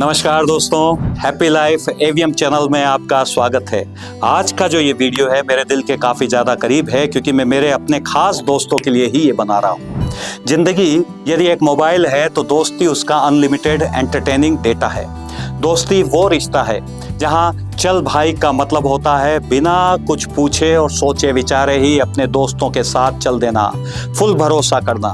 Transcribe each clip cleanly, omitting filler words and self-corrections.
नमस्कार दोस्तों, happy life AVM channel में आपका स्वागत है। आज का जो ये वीडियो है मेरे दिल के काफ़ी ज़्यादा करीब है क्योंकि मैं मेरे अपने खास दोस्तों के लिए ही ये बना रहा हूँ। जिंदगी यदि एक मोबाइल है तो दोस्ती उसका अनलिमिटेड एंटरटेनिंग डेटा है। दोस्ती वो रिश्ता है जहाँ चल भाई का मतलब होता है बिना कुछ पूछे और सोचे विचारे ही अपने दोस्तों के साथ चल देना, फुल भरोसा करना।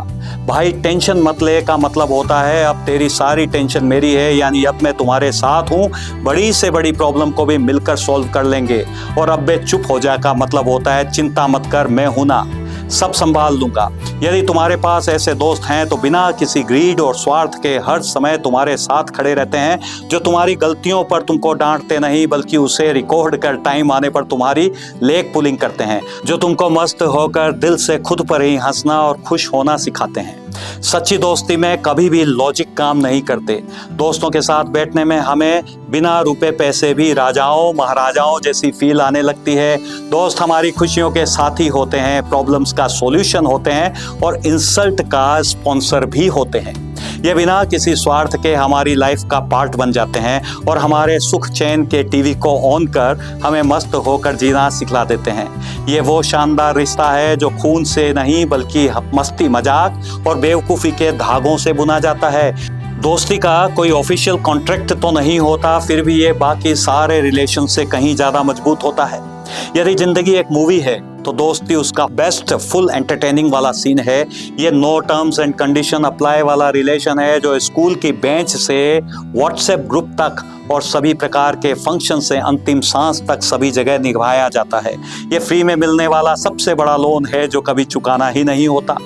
भाई टेंशन मत ले का मतलब होता है अब तेरी सारी टेंशन मेरी है, यानी अब मैं तुम्हारे साथ हूँ, बड़ी से बड़ी प्रॉब्लम को भी मिलकर सॉल्व कर लेंगे। और अब बे चुप हो जा का मतलब होता है चिंता मत कर, मैं हूं ना, सब संभाल लूंगा। यदि तुम्हारे पास ऐसे दोस्त हैं तो बिना किसी ग्रीड और स्वार्थ के हर समय तुम्हारे साथ खड़े रहते हैं, जो तुम्हारी गलतियों पर तुमको डांटते नहीं बल्कि उसे रिकॉर्ड कर टाइम आने पर तुम्हारी लेग पुलिंग करते हैं, जो तुमको मस्त होकर दिल से खुद पर ही हंसना और खुश होना सिखाते हैं। सच्ची दोस्ती में कभी भी लॉजिक काम नहीं करते। दोस्तों के साथ बैठने में हमें बिना रुपए पैसे भी राजाओं महाराजाओं जैसी फील आने लगती है। दोस्त हमारी खुशियों के साथी होते हैं, प्रॉब्लम्स का सॉल्यूशन होते हैं और इंसल्ट का स्पॉन्सर भी होते हैं। ये बिना किसी स्वार्थ के हमारी लाइफ का पार्ट बन जाते हैं और हमारे सुख चैन के टीवी को ऑन कर हमें मस्त होकर जीना सिखला देते हैं। ये वो शानदार रिश्ता है जो खून से नहीं बल्कि मस्ती मजाक और बेवकूफ़ी के धागों से बुना जाता है। दोस्ती का कोई ऑफिशियल कॉन्ट्रैक्ट तो नहीं होता, फिर भी ये बाकी सारे रिलेशन से कहीं ज़्यादा मजबूत होता है। यदि जिंदगी एक मूवी है तो दोस्ती उसका बेस्ट फुल एंटरटेनिंग वाला सीन है। ये no terms and condition apply वाला रिलेशन है जो स्कूल की बेंच से व्हाट्सएप ग्रुप तक और सभी प्रकार के फंक्शन से अंतिम सांस तक सभी जगह निभाया जाता है। ये फ्री में मिलने वाला सबसे बड़ा लोन है जो कभी चुकाना ही नहीं होता।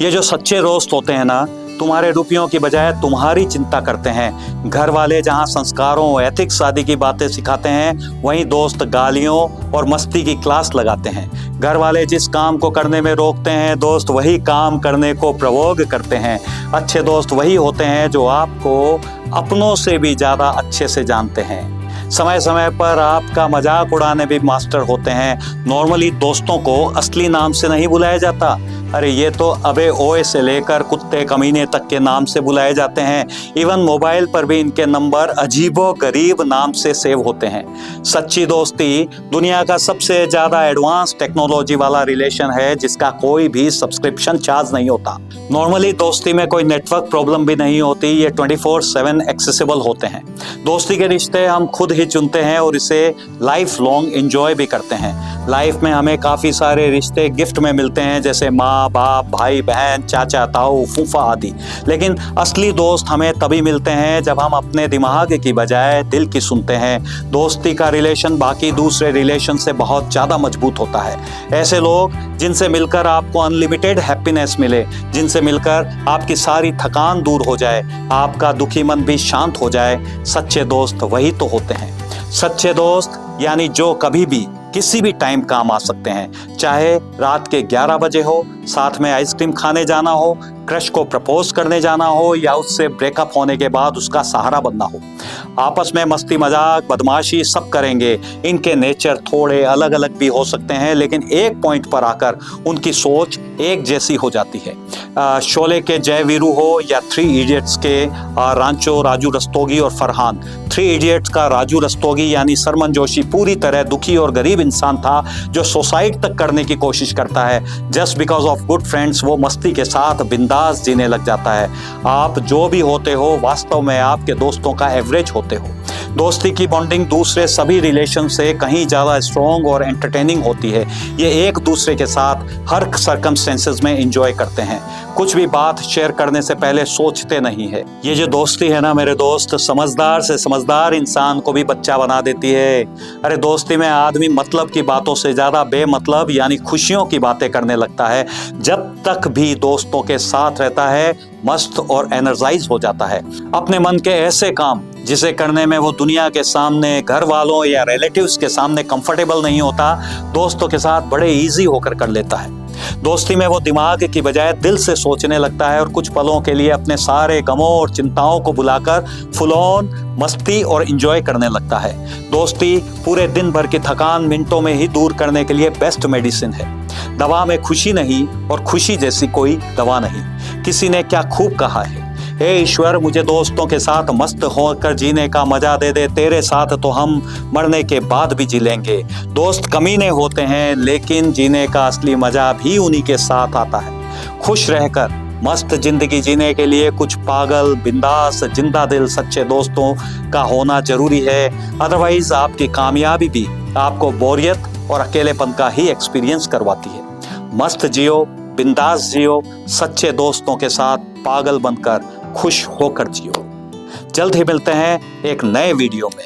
ये जो सच्चे दोस्त होते हैं ना, तुम्हारे रुपयों की बजाय तुम्हारी चिंता करते हैं। घर वाले जहां संस्कारों एथिक्स आदि की बातें सिखाते हैं, वहीं दोस्त गालियों और मस्ती की क्लास लगाते हैं। घर वाले जिस काम को करने में रोकते हैं, दोस्त वही काम करने को प्रवोग करते हैं। अच्छे दोस्त वही होते हैं जो आपको अपनों से भी ज़्यादा अच्छे से जानते हैं। समय समय पर आपका मजाक उड़ाने भी मास्टर होते हैं। नॉर्मली दोस्तों को असली नाम से नहीं बुलाया जाता, अरे ये तो अबे ओए से लेकर कुत्ते कमीने तक के नाम से बुलाए जाते हैं। इवन मोबाइल पर भी इनके नंबर अजीबो गरीब नाम से सेव होते हैं। सच्ची दोस्ती दुनिया का सबसे ज़्यादा एडवांस टेक्नोलॉजी वाला रिलेशन है जिसका कोई भी सब्सक्रिप्शन चार्ज नहीं होता। नॉर्मली दोस्ती में कोई नेटवर्क प्रॉब्लम भी नहीं होती, ये 24/7 एक्सेसिबल होते हैं। दोस्ती के रिश्ते हम खुद ही चुनते हैं और इसे लाइफ लॉन्ग एंजॉय भी करते हैं। लाइफ में हमें काफ़ी सारे रिश्ते गिफ्ट में मिलते हैं, जैसे माँ बाप, भाई बहन, चाचा ताऊ, फूफा आदि। लेकिन असली दोस्त हमें तभी मिलते हैं जब हम अपने दिमाग की बजाय दिल की सुनते हैं। दोस्ती का रिलेशन बाकी दूसरे रिलेशन से बहुत ज़्यादा मजबूत होता है। ऐसे लोग जिनसे मिलकर आपको अनलिमिटेड हैप्पीनेस मिले, जिनसे मिलकर आपकी सारी थकान दूर हो जाए, आपका दुखी मन भी शांत हो जाए, सच्चे दोस्त वही तो होते हैं। सच्चे दोस्त यानी जो कभी भी किसी भी टाइम काम आ सकते हैं, चाहे रात के 11 बजे हो, साथ में आइसक्रीम खाने जाना हो, क्रश को प्रपोज करने जाना हो या उससे ब्रेकअप होने के बाद उसका सहारा बनना हो। आपस में मस्ती मजाक बदमाशी सब करेंगे। इनके नेचर थोड़े अलग अलग भी हो सकते हैं, लेकिन एक पॉइंट पर आकर उनकी सोच एक जैसी हो जाती है। शोले के जय वीरू हो या 3 इडियट्स के रांचो, राजू रस्तोगी और फरहान। 3 इडियट्स का राजू रस्तोगी यानी सरमन जोशी पूरी तरह दुखी और गरीब इंसान था जो सुसाइड तक करने की कोशिश करता है। Just because of good friends वो मस्ती के साथ बिंदास जीने लग जाता है। आप जो भी होते हो वास्तव में आपके दोस्तों का एवरेज होते हो। दोस्ती की बॉन्डिंग दूसरे सभी रिलेशन से कहीं ज़्यादा स्ट्रॉन्ग और एंटरटेनिंग होती है। ये एक दूसरे के साथ हर सर्कमस्टेंसेस में एंजॉय करते हैं, कुछ भी बात शेयर करने से पहले सोचते नहीं है। ये जो दोस्ती है ना मेरे दोस्त, समझदार से समझदार इंसान को भी बच्चा बना देती है। अरे दोस्ती में आदमी मतलब की बातों से ज़्यादा बेमतलब यानी खुशियों की बातें करने लगता है। जब तक भी दोस्तों के साथ रहता है मस्त और एनर्जाइज हो जाता है। अपने मन के ऐसे काम जिसे करने में वो दुनिया के सामने, घर वालों या रिलेटिव्स के सामने कंफर्टेबल नहीं होता, दोस्तों के साथ बड़े इजी होकर कर लेता है। दोस्ती में वो दिमाग की बजाय दिल से सोचने लगता है और कुछ पलों के लिए अपने सारे गमों और चिंताओं को भुलाकर फुल ऑन मस्ती और एंजॉय करने लगता है। दोस्ती पूरे दिन भर की थकान मिनटों में ही दूर करने के लिए बेस्ट मेडिसिन है। दवा में खुशी नहीं और खुशी जैसी कोई दवा नहीं। किसी ने क्या खूब कहा है, हे ईश्वर, मुझे दोस्तों के साथ मस्त होकर जीने का मजा दे दे, तेरे साथ तो हम मरने के बाद भी जी लेंगे। दोस्त कमीने होते हैं, लेकिन जीने का असली मजा भी उन्हीं के साथ आता है। खुश रहकर मस्त जिंदगी जीने के लिए कुछ पागल, बिंदास, जिंदा दिल, सच्चे दोस्तों का होना जरूरी है। अदरवाइज आपकी कामयाबी भी आपको बोरियत और अकेलेपन का ही एक्सपीरियंस करवाती है। मस्त जियो, बिंदास जियो, सच्चे दोस्तों के साथ पागल बनकर खुश होकर जियो। जल्द ही मिलते हैं एक नए वीडियो में।